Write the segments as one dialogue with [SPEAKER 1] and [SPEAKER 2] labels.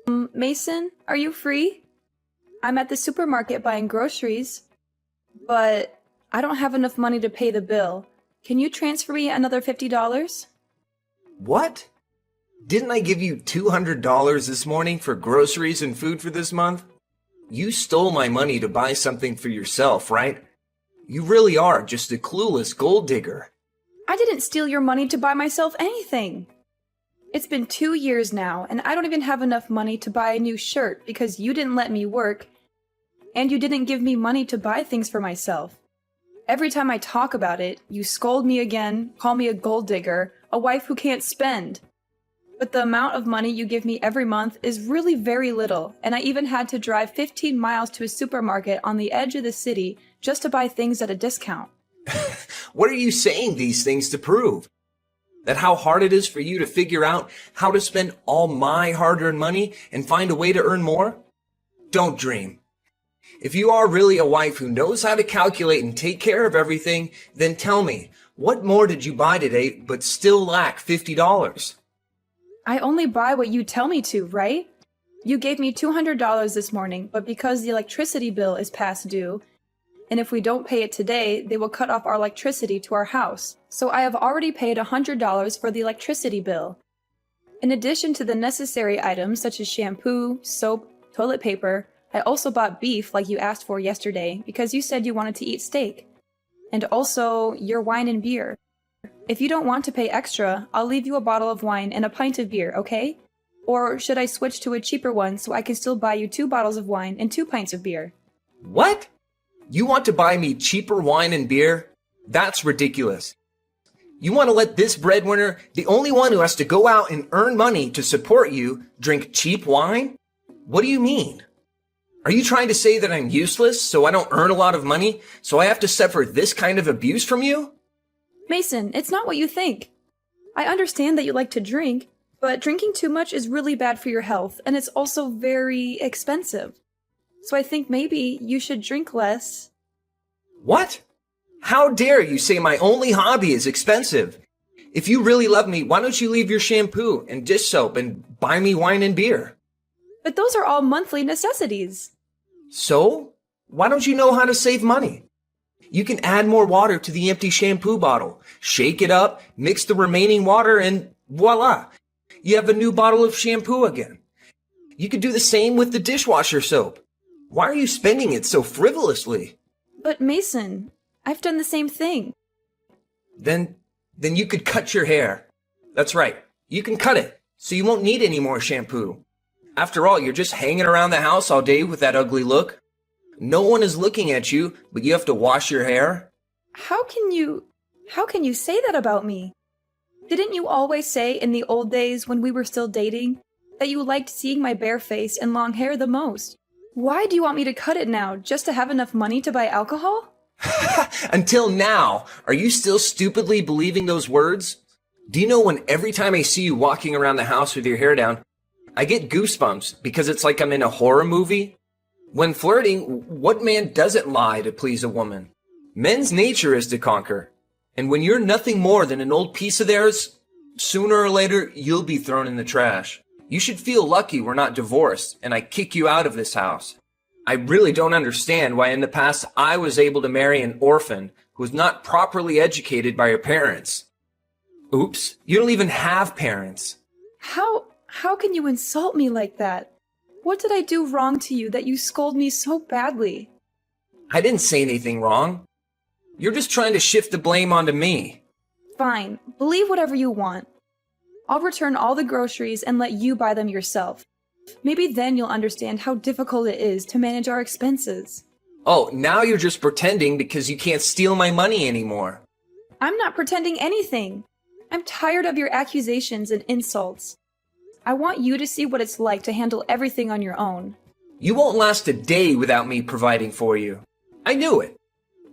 [SPEAKER 1] Mason, are you free? I'm at the supermarket buying groceries, but I don't have enough money to pay the bill. Can you transfer me another $50?
[SPEAKER 2] What? Didn't I give you $200 this morning for groceries and food for this month? You stole my money to buy something for yourself, right? You really are just a clueless gold digger.
[SPEAKER 1] I didn't steal your money to buy myself anything. It's been 2 years now, and I don't even have enough money to buy a new shirt because you didn't let me work, and you didn't give me money to buy things for myself. Every time I talk about it, you scold me again, call me a gold digger, a wife who can't spend. But the amount of money you give me every month is really very little, and I even had to drive 15 miles to a supermarket on the edge of the city just to buy things at a discount.
[SPEAKER 2] What are you saying these things to prove? That how hard it is for you to figure out how to spend all my hard-earned money and find a way to earn more? Don't dream. If you are really a wife who knows how to calculate and take care of everything, then tell me, what more did you buy today but still lack $50?
[SPEAKER 1] I only buy what you tell me to, right? You gave me $200 this morning, but because the electricity bill is past due, and if we don't pay it today, they will cut off our electricity to our house. So I have already paid $100 for the electricity bill. In addition to the necessary items such as shampoo, soap, toilet paper, I also bought beef like you asked for yesterday because you said you wanted to eat steak. And also your wine and beer. If you don't want to pay extra, I'll leave you a bottle of wine and a pint of beer, okay? Or should I switch to a cheaper one so I can still buy you 2 bottles of wine and 2 pints of beer?
[SPEAKER 2] What? You want to buy me cheaper wine and beer? That's ridiculous. You want to let this breadwinner, the only one who has to go out and earn money to support you, drink cheap wine? What do you mean? Are you trying to say that I'm useless, so I don't earn a lot of money, so I have to suffer this kind of abuse from you?
[SPEAKER 1] Mason, it's not what you think. I understand that you like to drink, but drinking too much is really bad for your health, and it's also very expensive. So I think maybe you should drink less.
[SPEAKER 2] What? How dare you say my only hobby is expensive? If you really love me, why don't you leave your shampoo and dish soap and buy me wine and beer?
[SPEAKER 1] But those are all monthly necessities.
[SPEAKER 2] So? Why don't you know how to save money? You can add more water to the empty shampoo bottle, shake it up, mix the remaining water, and voila! You have a new bottle of shampoo again. You could do the same with the dishwasher soap. Why are you spending it so frivolously?
[SPEAKER 1] But Mason, I've done the same thing.
[SPEAKER 2] Then you could cut your hair. That's right. You can cut it, so you won't need any more shampoo. After all, you're just hanging around the house all day with that ugly look. No one is looking at you, but you have to wash your hair.
[SPEAKER 1] How can you say that about me? Didn't you always say in the old days when we were still dating that you liked seeing my bare face and long hair the most? Why do you want me to cut it now, just to have enough money to buy alcohol?
[SPEAKER 2] Until now, are you still stupidly believing those words? Do you know when every time I see you walking around the house with your hair down, I get goosebumps because it's like I'm in a horror movie? When flirting, what man doesn't lie to please a woman? Men's nature is to conquer. And when you're nothing more than an old piece of theirs, sooner or later, you'll be thrown in the trash. You should feel lucky we're not divorced and I kick you out of this house. I really don't understand why in the past I was able to marry an orphan who was not properly educated by her parents. Oops, you don't even have parents.
[SPEAKER 1] How can you insult me like that? What did I do wrong to you that you scold me so badly?
[SPEAKER 2] I didn't say anything wrong. You're just trying to shift the blame onto me.
[SPEAKER 1] Fine, believe whatever you want. I'll return all the groceries and let you buy them yourself. Maybe then you'll understand how difficult it is to manage our expenses.
[SPEAKER 2] Oh, now you're just pretending because you can't steal my money anymore.
[SPEAKER 1] I'm not pretending anything. I'm tired of your accusations and insults. I want you to see what it's like to handle everything on your own.
[SPEAKER 2] You won't last a day without me providing for you. I knew it.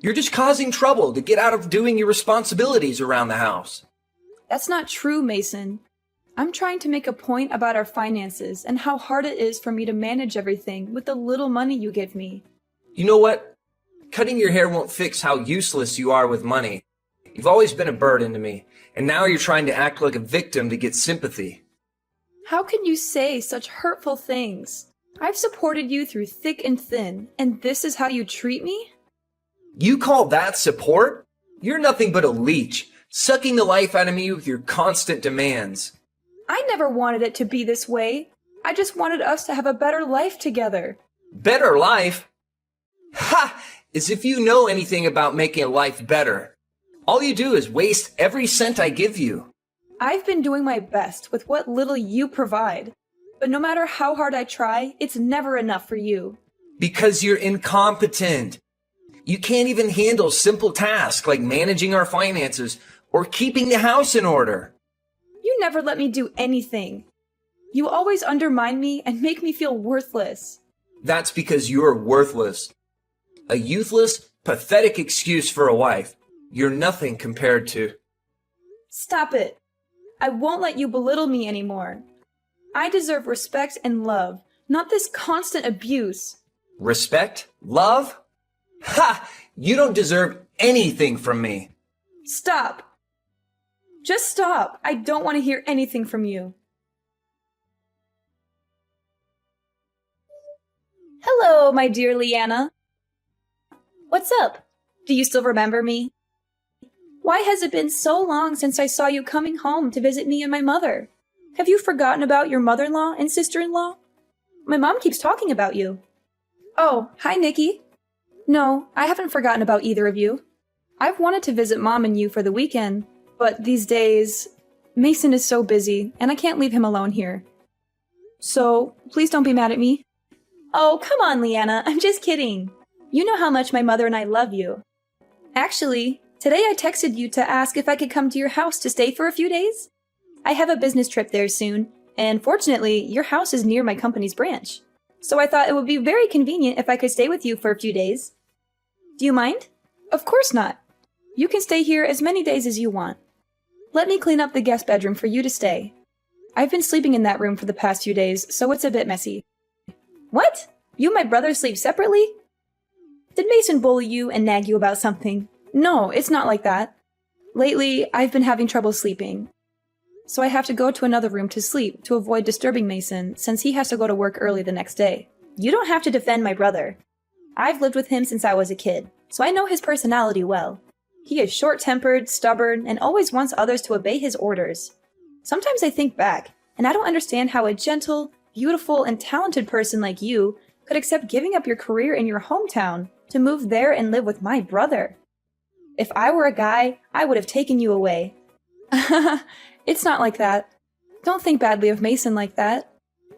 [SPEAKER 2] You're just causing trouble to get out of doing your responsibilities around the house.
[SPEAKER 1] That's not true, Mason. I'm trying to make a point about our finances and how hard it is for me to manage everything with the little money you give me.
[SPEAKER 2] You know what? Cutting your hair won't fix how useless you are with money. You've always been a burden to me, and now you're trying to act like a victim to get sympathy.
[SPEAKER 1] How can you say such hurtful things? I've supported you through thick and thin, and this is how you treat me?
[SPEAKER 2] You call that support? You're nothing but a leech, sucking the life out of me with your constant demands.
[SPEAKER 1] I never wanted it to be this way. I just wanted us to have a better life together.
[SPEAKER 2] Better life? Ha! As if you know anything about making a life better. All you do is waste every cent I give you.
[SPEAKER 1] I've been doing my best with what little you provide. But no matter how hard I try, it's never enough for you.
[SPEAKER 2] Because you're incompetent. You can't even handle simple tasks like managing our finances or keeping the house in order.
[SPEAKER 1] You never let me do anything. You always undermine me and make me feel worthless.
[SPEAKER 2] That's because you're worthless. A useless, pathetic excuse for a wife. You're nothing compared to.
[SPEAKER 1] Stop it. I won't let you belittle me anymore. I deserve respect and love, not this constant abuse.
[SPEAKER 2] Respect? Love? Ha! You don't deserve anything from me.
[SPEAKER 1] Stop. Just stop. I don't want to hear anything from you. Hello, my dear Leanna. What's up? Do you still remember me? Why has it been so long since I saw you coming home to visit me and my mother? Have you forgotten about your mother-in-law and sister-in-law? My mom keeps talking about you. Oh, hi, Nikki. No, I haven't forgotten about either of you. I've wanted to visit Mom and you for the weekend, but these days, Mason is so busy, and I can't leave him alone here. So, please don't be mad at me. Oh, come on, Leanna, I'm just kidding. You know how much my mother and I love you. Actually, today I texted you to ask if I could come to your house to stay for a few days. I have a business trip there soon, and fortunately, your house is near my company's branch. So I thought it would be very convenient if I could stay with you for a few days. Do you mind? Of course not. You can stay here as many days as you want. Let me clean up the guest bedroom for you to stay. I've been sleeping in that room for the past few days, so it's a bit messy. What? You and my brother sleep separately? Did Mason bully you and nag you about something? No, it's not like that. Lately, I've been having trouble sleeping. So I have to go to another room to sleep to avoid disturbing Mason since he has to go to work early the next day. You don't have to defend my brother. I've lived with him since I was a kid, so I know his personality well. He is short-tempered, stubborn, and always wants others to obey his orders. Sometimes I think back, and I don't understand how a gentle, beautiful, and talented person like you could accept giving up your career in your hometown to move there and live with my brother. If I were a guy, I would have taken you away. It's not like that. Don't think badly of Mason like that.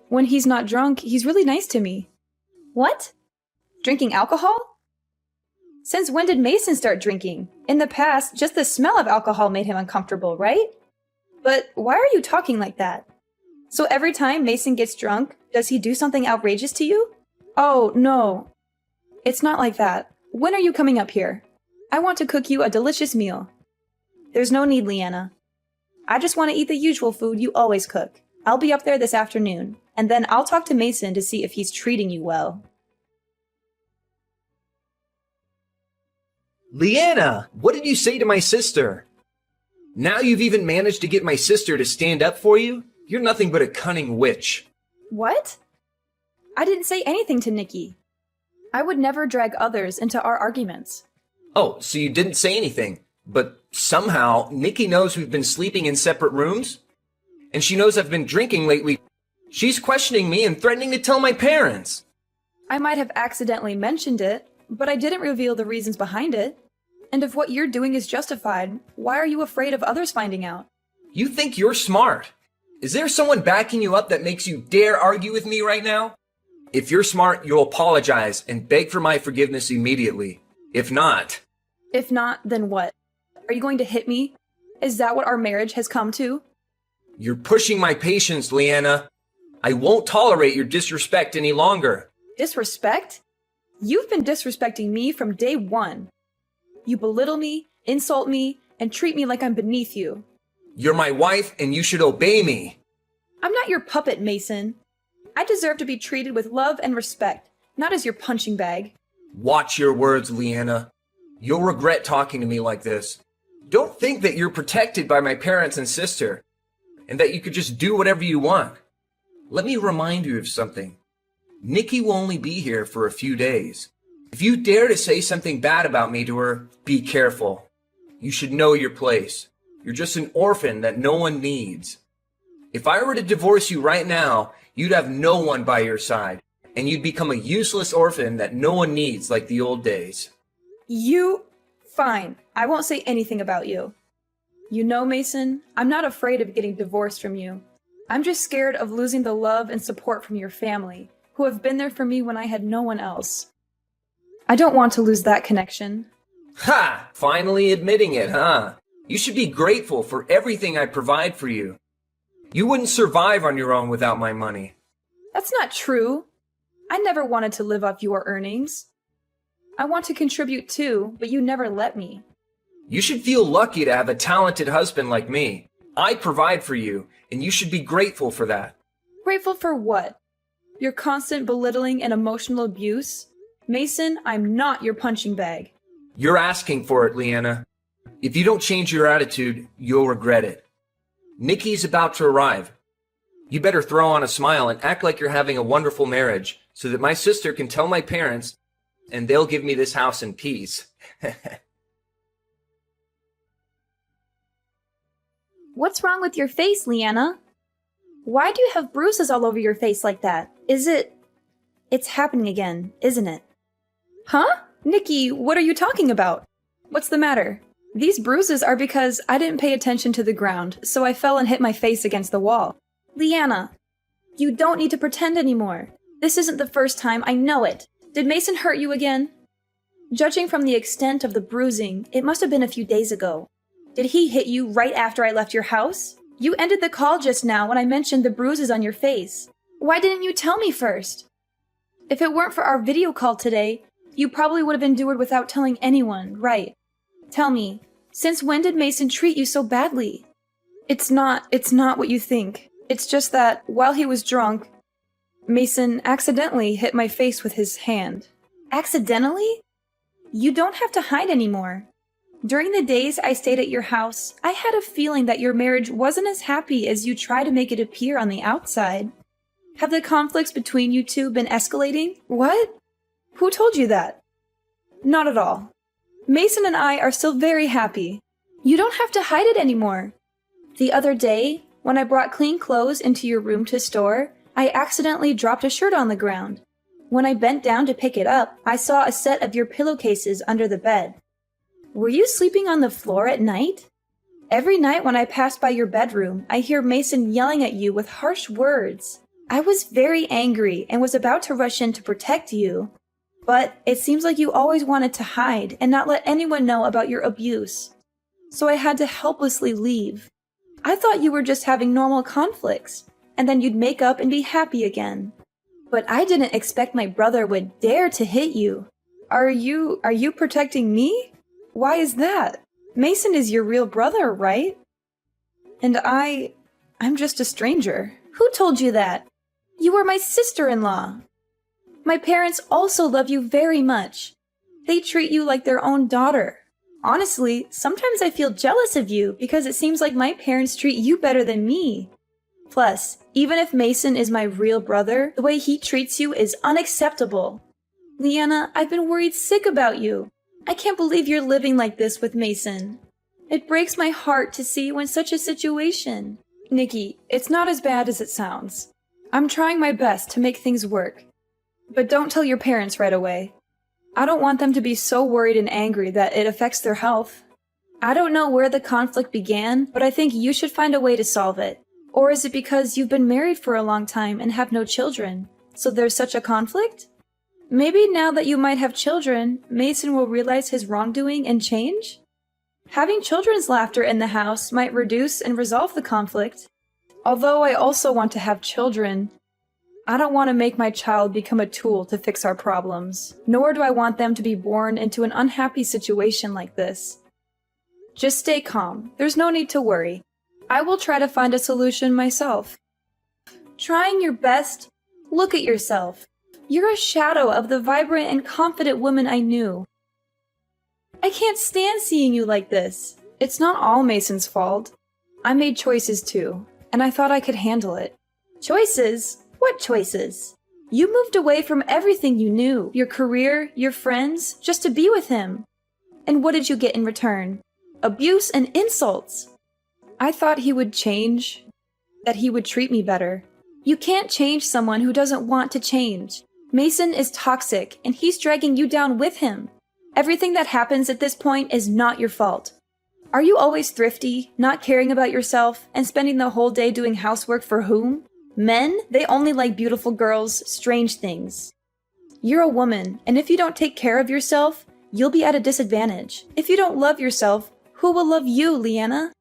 [SPEAKER 1] When he's not drunk, he's really nice to me. What? Drinking alcohol? Since when did Mason start drinking? In the past, just the smell of alcohol made him uncomfortable, right? But why are you talking like that? So every time Mason gets drunk, does he do something outrageous to you? Oh, no. It's not like that. When are you coming up here? I want to cook you a delicious meal. There's no need, Leanna. I just want to eat the usual food you always cook. I'll be up there this afternoon, and then I'll talk to Mason to see if he's treating you well.
[SPEAKER 2] Leanna, what did you say to my sister? Now you've even managed to get my sister to stand up for you? You're nothing but a cunning witch.
[SPEAKER 1] What? I didn't say anything to Nikki. I would never drag others into our arguments.
[SPEAKER 2] Oh, so you didn't say anything, but somehow Nikki knows we've been sleeping in separate rooms? And she knows I've been drinking lately. She's questioning me and threatening to tell my parents.
[SPEAKER 1] I might have accidentally mentioned it, but I didn't reveal the reasons behind it. And if what you're doing is justified, why are you afraid of others finding out?
[SPEAKER 2] You think you're smart. Is there someone backing you up that makes you dare argue with me right now? If you're smart, you'll apologize and beg for my forgiveness immediately. If not...
[SPEAKER 1] If not, then what? Are you going to hit me? Is that what our marriage has come to?
[SPEAKER 2] You're pushing my patience, Leanna. I won't tolerate your disrespect any longer.
[SPEAKER 1] Disrespect? You've been disrespecting me from day one. You belittle me, insult me, and treat me like I'm beneath you.
[SPEAKER 2] You're my wife, and you should obey me.
[SPEAKER 1] I'm not your puppet, Mason. I deserve to be treated with love and respect, not as your punching bag.
[SPEAKER 2] Watch your words, Leanna. You'll regret talking to me like this. Don't think that you're protected by my parents and sister, and that you could just do whatever you want. let me remind you of something. Nikki will only be here for a few days. If you dare to say something bad about me to her, be careful. You should know your place. You're just an orphan that no one needs. If I were to divorce you right now, you'd have no one by your side, and you'd become a useless orphan that no one needs like the old days.
[SPEAKER 1] Fine. I won't say anything about you. You know, Mason, I'm not afraid of getting divorced from you. I'm just scared of losing the love and support from your family, who have been there for me when I had no one else. I don't want to lose that connection.
[SPEAKER 2] Ha! Finally admitting it, huh? You should be grateful for everything I provide for you. You wouldn't survive on your own without my money.
[SPEAKER 1] That's not true. I never wanted to live off your earnings. I want to contribute too, but you never let me.
[SPEAKER 2] You should feel lucky to have a talented husband like me. I provide for you, and you should be grateful for that.
[SPEAKER 1] Grateful for what? Your constant belittling and emotional abuse? Mason, I'm not your punching bag.
[SPEAKER 2] You're asking for it, Leanna. If you don't change your attitude, you'll regret it. Nikki's about to arrive. You better throw on a smile and act like you're having a wonderful marriage so that my sister can tell my parents and they'll give me this house in peace.
[SPEAKER 3] What's wrong with your face, Leanna? Why do you have bruises all over your face like that? It's happening again, isn't it?
[SPEAKER 1] Huh? Nikki, what are you talking about? What's the matter? These bruises are because I didn't pay attention to the ground, so I fell and hit my face against the wall.
[SPEAKER 3] Leanna, you don't need to pretend anymore. This isn't the first time, I know it.
[SPEAKER 1] Did Mason hurt you again?
[SPEAKER 3] Judging from the extent of the bruising, it must have been a few days ago. Did he hit you right after I left your house?
[SPEAKER 1] You ended the call just now when I mentioned the bruises on your face.
[SPEAKER 3] Why didn't you tell me first?
[SPEAKER 1] If it weren't for our video call today, you probably would have endured without telling anyone, right? Tell me, since when did Mason treat you so badly? It's not what you think. It's just that, while he was drunk, Mason accidentally hit my face with his hand.
[SPEAKER 3] Accidentally? You don't have to hide anymore.
[SPEAKER 1] During the days I stayed at your house, I had a feeling that your marriage wasn't as happy as you try to make it appear on the outside. Have the conflicts between you two been escalating? What? Who told you that? Not at all. Mason and I are still very happy. You don't have to hide it anymore. The other day, when I brought clean clothes into your room to store, I accidentally dropped a shirt on the ground. When I bent down to pick it up, I saw a set of your pillowcases under the bed. Were you sleeping on the floor at night? Every night when I pass by your bedroom, I hear Mason yelling at you with harsh words. I was very angry and was about to rush in to protect you. But it seems like you always wanted to hide and not let anyone know about your abuse. So I had to helplessly leave. I thought you were just having normal conflicts, and then you'd make up and be happy again. But I didn't expect my brother would dare to hit you. Are you protecting me? Why is that? Mason is your real brother, right? And I'm just a stranger.
[SPEAKER 3] Who told you that? You were my sister-in-law.
[SPEAKER 1] My parents also love you very much. They treat you like their own daughter. Honestly, sometimes I feel jealous of you because it seems like my parents treat you better than me. Plus, even if Mason is my real brother, the way he treats you is unacceptable. Leanna, I've been worried sick about you. I can't believe you're living like this with Mason. It breaks my heart to see you in such a situation. Nikki, it's not as bad as it sounds. I'm trying my best to make things work. But don't tell your parents right away. I don't want them to be so worried and angry that it affects their health. I don't know where the conflict began, but I think you should find a way to solve it. Or is it because you've been married for a long time and have no children, so there's such a conflict? Maybe now that you might have children, Mason will realize his wrongdoing and change? Having children's laughter in the house might reduce and resolve the conflict. Although I also want to have children, I don't want to make my child become a tool to fix our problems, nor do I want them to be born into an unhappy situation like this. Just stay calm. There's no need to worry. I will try to find a solution myself. Trying your best? Look at yourself. You're a shadow of the vibrant and confident woman I knew. I can't stand seeing you like this. It's not all Mason's fault. I made choices too, and I thought I could handle it. Choices?
[SPEAKER 3] What choices? You moved away from everything you knew, your career, your friends, just to be with him. And what did you get in return? Abuse and insults.
[SPEAKER 1] I thought he would change, that he would treat me better.
[SPEAKER 3] You can't change someone who doesn't want to change. Mason is toxic, and he's dragging you down with him. Everything that happens at this point is not your fault. Are you always thrifty, not caring about yourself, and spending the whole day doing housework for whom? Men, they only like beautiful girls, strange things. You're a woman, and if you don't take care of yourself, you'll be at a disadvantage. If you don't love yourself, who will love you, Leanna?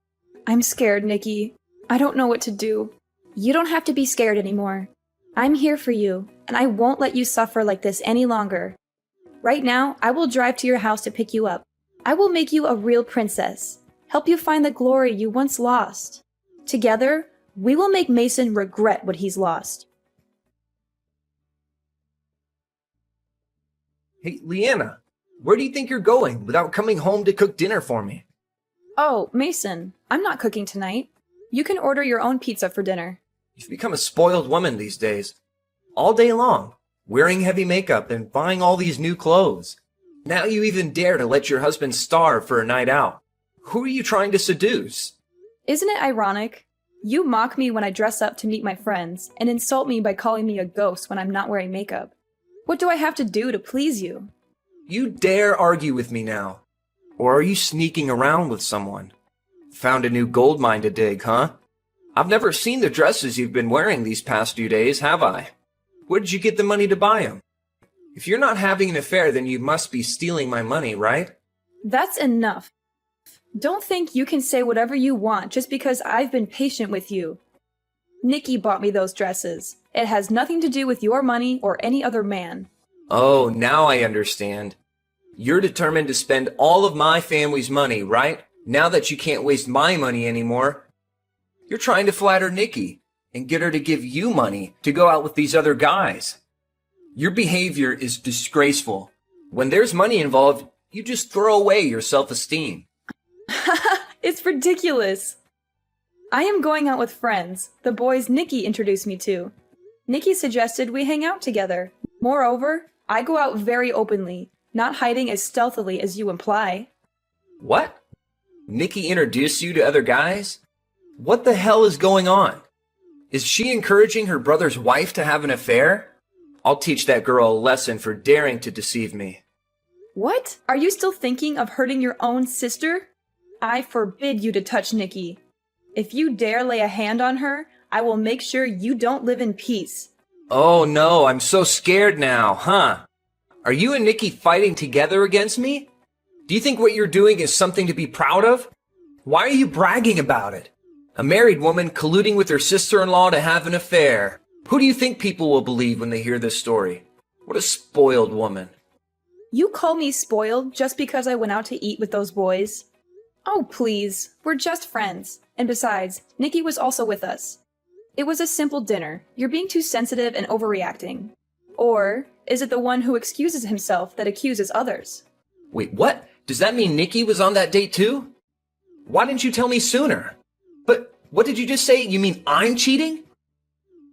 [SPEAKER 1] I'm scared, Nikki. I don't know what to do.
[SPEAKER 3] You don't have to be scared anymore. I'm here for you, and I won't let you suffer like this any longer. Right now, I will drive to your house to pick you up. I will make you a real princess, help you find the glory you once lost. Together, we will make Mason regret what he's lost.
[SPEAKER 2] Hey, Leanna, where do you think you're going without coming home to cook dinner for me?
[SPEAKER 1] Oh, Mason, I'm not cooking tonight. You can order your own pizza for dinner.
[SPEAKER 2] You've become a spoiled woman these days. All day long, wearing heavy makeup and buying all these new clothes. Now you even dare to let your husband starve for a night out. Who are you trying to seduce?
[SPEAKER 1] Isn't it ironic? You mock me when I dress up to meet my friends and insult me by calling me a ghost when I'm not wearing makeup. What do I have to do to please you?
[SPEAKER 2] You dare argue with me now? Or are you sneaking around with someone? Found a new gold mine to dig, huh? I've never seen the dresses you've been wearing these past few days, have I? Where did you get the money to buy them? If you're not having an affair, then you must be stealing my money, right?
[SPEAKER 1] That's enough. Don't think you can say whatever you want just because I've been patient with you. Nikki bought me those dresses. It has nothing to do with your money or any other man.
[SPEAKER 2] Oh, now I understand. You're determined to spend all of my family's money, right? Now that you can't waste my money anymore. You're trying to flatter Nikki and get her to give you money to go out with these other guys. Your behavior is disgraceful. When there's money involved, you just throw away your self-esteem.
[SPEAKER 1] It's ridiculous. I am going out with friends, the boys Nikki introduced me to. Nikki suggested we hang out together. Moreover, I go out very openly, not hiding as stealthily as you imply.
[SPEAKER 2] What? Nikki introduced you to other guys? What the hell is going on? Is she encouraging her brother's wife to have an affair? I'll teach that girl a lesson for daring to deceive me.
[SPEAKER 1] What? Are you still thinking of hurting your own sister? I forbid you to touch Nikki. If you dare lay a hand on her, I will make sure you don't live in peace.
[SPEAKER 2] Oh no, I'm so scared now, huh? Are you and Nikki fighting together against me? Do you think what you're doing is something to be proud of? Why are you bragging about it? A married woman colluding with her sister-in-law to have an affair. Who do you think people will believe when they hear this story? What a spoiled woman.
[SPEAKER 1] You call me spoiled just because I went out to eat with those boys? Oh, please. We're just friends. And besides, Nikki was also with us. It was a simple dinner. You're being too sensitive and overreacting. Or is it the one who excuses himself that accuses others?
[SPEAKER 2] Wait, what? Does that mean Nikki was on that date too? Why didn't you tell me sooner? But what did you just say? You mean I'm cheating?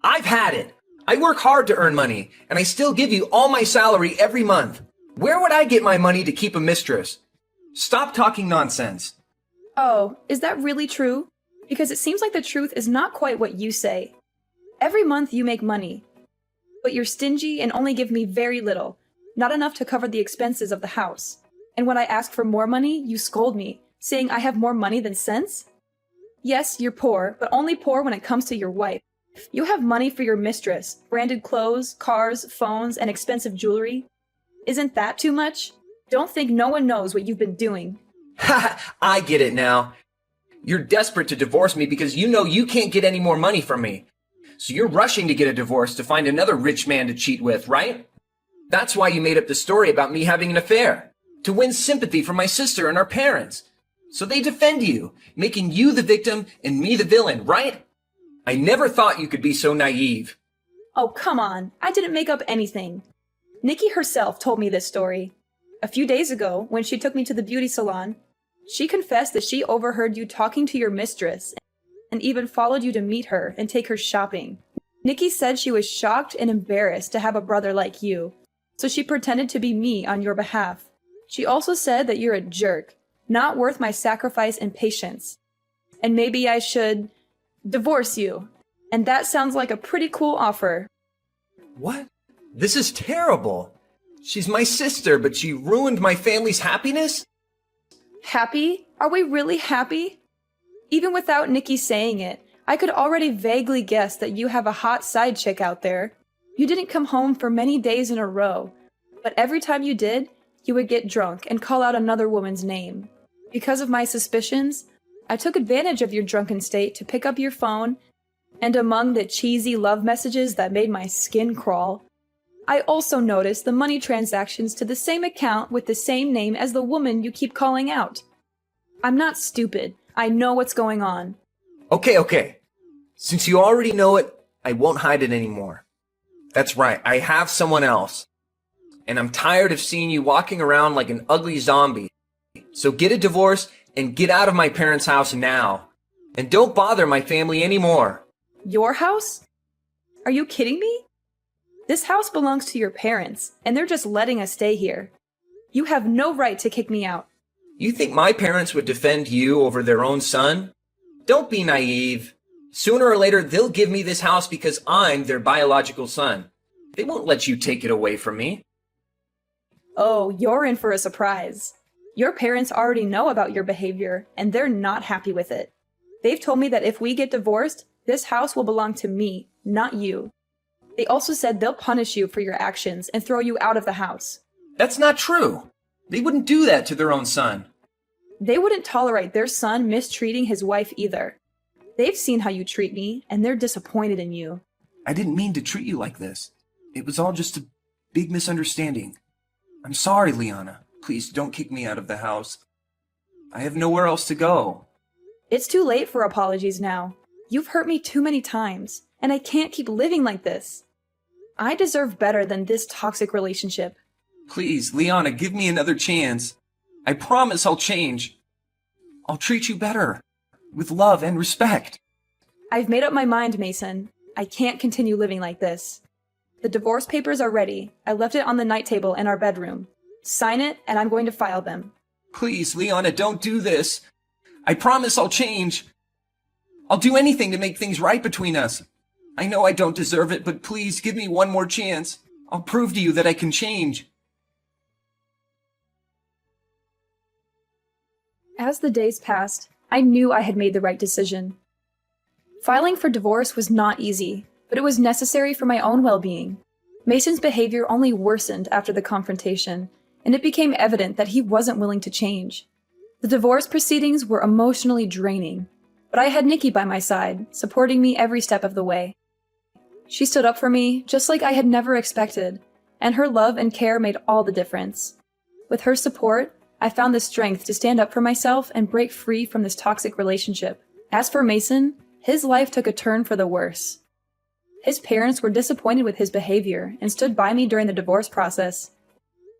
[SPEAKER 2] I've had it. I work hard to earn money, and I still give you all my salary every month. Where would I get my money to keep a mistress? Stop talking nonsense.
[SPEAKER 1] Oh, is that really true? Because it seems like the truth is not quite what you say. Every month you make money, but you're stingy and only give me very little, not enough to cover the expenses of the house. And when I ask for more money, you scold me, saying I have more money than sense? Yes, you're poor, but only poor when it comes to your wife. You have money for your mistress, branded clothes, cars, phones, and expensive jewelry. Isn't that too much? Don't think no one knows what you've been doing.
[SPEAKER 2] Ha! I get it now. You're desperate to divorce me because you know you can't get any more money from me. So you're rushing to get a divorce to find another rich man to cheat with, right? That's why you made up the story about me having an affair. To win sympathy from my sister and our parents. So they defend you, making you the victim and me the villain, right? I never thought you could be so naive.
[SPEAKER 1] Oh, come on. I didn't make up anything. Nikki herself told me this story. A few days ago, when she took me to the beauty salon, she confessed that she overheard you talking to your mistress and even followed you to meet her and take her shopping. Nikki said she was shocked and embarrassed to have a brother like you, so she pretended to be me on your behalf. She also said that you're a jerk, not worth my sacrifice and patience. And maybe I should divorce you. And that sounds like a pretty cool offer.
[SPEAKER 2] What? This is terrible. She's my sister, but she ruined my family's happiness?
[SPEAKER 1] Happy? Are we really happy? Even without Nikki saying it, I could already vaguely guess that you have a hot side chick out there. You didn't come home for many days in a row, but every time you did, you would get drunk and call out another woman's name. Because of my suspicions, I took advantage of your drunken state to pick up your phone, and among the cheesy love messages that made my skin crawl, I also noticed the money transactions to the same account with the same name as the woman you keep calling out. I'm not stupid. I know what's going on.
[SPEAKER 2] Okay. Since you already know it, I won't hide it anymore. That's right, I have someone else. And I'm tired of seeing you walking around like an ugly zombie. So get a divorce and get out of my parents' house now. And don't bother my family anymore.
[SPEAKER 1] Your house? Are you kidding me? This house belongs to your parents, and they're just letting us stay here. You have no right to kick me out.
[SPEAKER 2] You think my parents would defend you over their own son? Don't be naive. Sooner or later, they'll give me this house because I'm their biological son. They won't let you take it away from me.
[SPEAKER 1] Oh, you're in for a surprise. Your parents already know about your behavior, and they're not happy with it. They've told me that if we get divorced, this house will belong to me, not you. They also said they'll punish you for your actions and throw you out of the house.
[SPEAKER 2] That's not true. They wouldn't do that to their own son.
[SPEAKER 1] They wouldn't tolerate their son mistreating his wife either. They've seen how you treat me, and they're disappointed in you.
[SPEAKER 4] I didn't mean to treat you like this. It was all just a big misunderstanding. I'm sorry, Liana. Please don't kick me out of the house. I have nowhere else to go.
[SPEAKER 1] It's too late for apologies now. You've hurt me too many times, and I can't keep living like this. I deserve better than this toxic relationship.
[SPEAKER 4] Please, Liana, give me another chance. I promise I'll change. I'll treat you better, with love and respect.
[SPEAKER 1] I've made up my mind, Mason. I can't continue living like this. The divorce papers are ready. I left it on the night table in our bedroom. Sign it, and I'm going to file them.
[SPEAKER 4] Please, Liana, don't do this. I promise I'll change. I'll do anything to make things right between us. I know I don't deserve it, but please give me one more chance. I'll prove to you that I can change.
[SPEAKER 1] As the days passed, I knew I had made the right decision. Filing for divorce was not easy, but it was necessary for my own well-being. Mason's behavior only worsened after the confrontation, and it became evident that he wasn't willing to change. The divorce proceedings were emotionally draining, but I had Nikki by my side, supporting me every step of the way. She stood up for me, just like I had never expected, and her love and care made all the difference. With her support, I found the strength to stand up for myself and break free from this toxic relationship. As for Mason, his life took a turn for the worse. His parents were disappointed with his behavior and stood by me during the divorce process.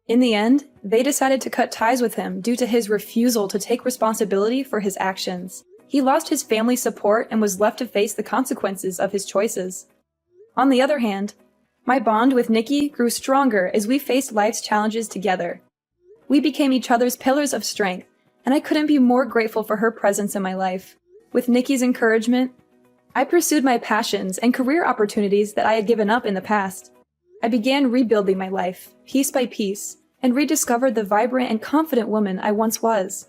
[SPEAKER 1] In the end, they decided to cut ties with him due to his refusal to take responsibility for his actions. He lost his family's support and was left to face the consequences of his choices. On the other hand, my bond with Nikki grew stronger as we faced life's challenges together. We became each other's pillars of strength, and I couldn't be more grateful for her presence in my life. With Nikki's encouragement, I pursued my passions and career opportunities that I had given up in the past. I began rebuilding my life, piece by piece, and rediscovered the vibrant and confident woman I once was.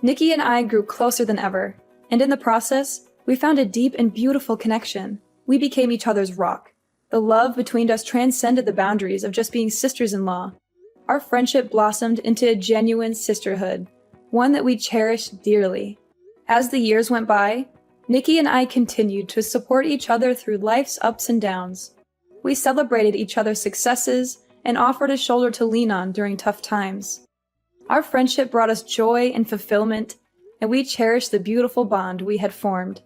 [SPEAKER 1] Nikki and I grew closer than ever, and in the process, we found a deep and beautiful connection. We became each other's rock. The love between us transcended the boundaries of just being sisters-in-law. Our friendship blossomed into a genuine sisterhood, one that we cherished dearly. As the years went by, Nikki and I continued to support each other through life's ups and downs. We celebrated each other's successes and offered a shoulder to lean on during tough times. Our friendship brought us joy and fulfillment, and we cherished the beautiful bond we had formed.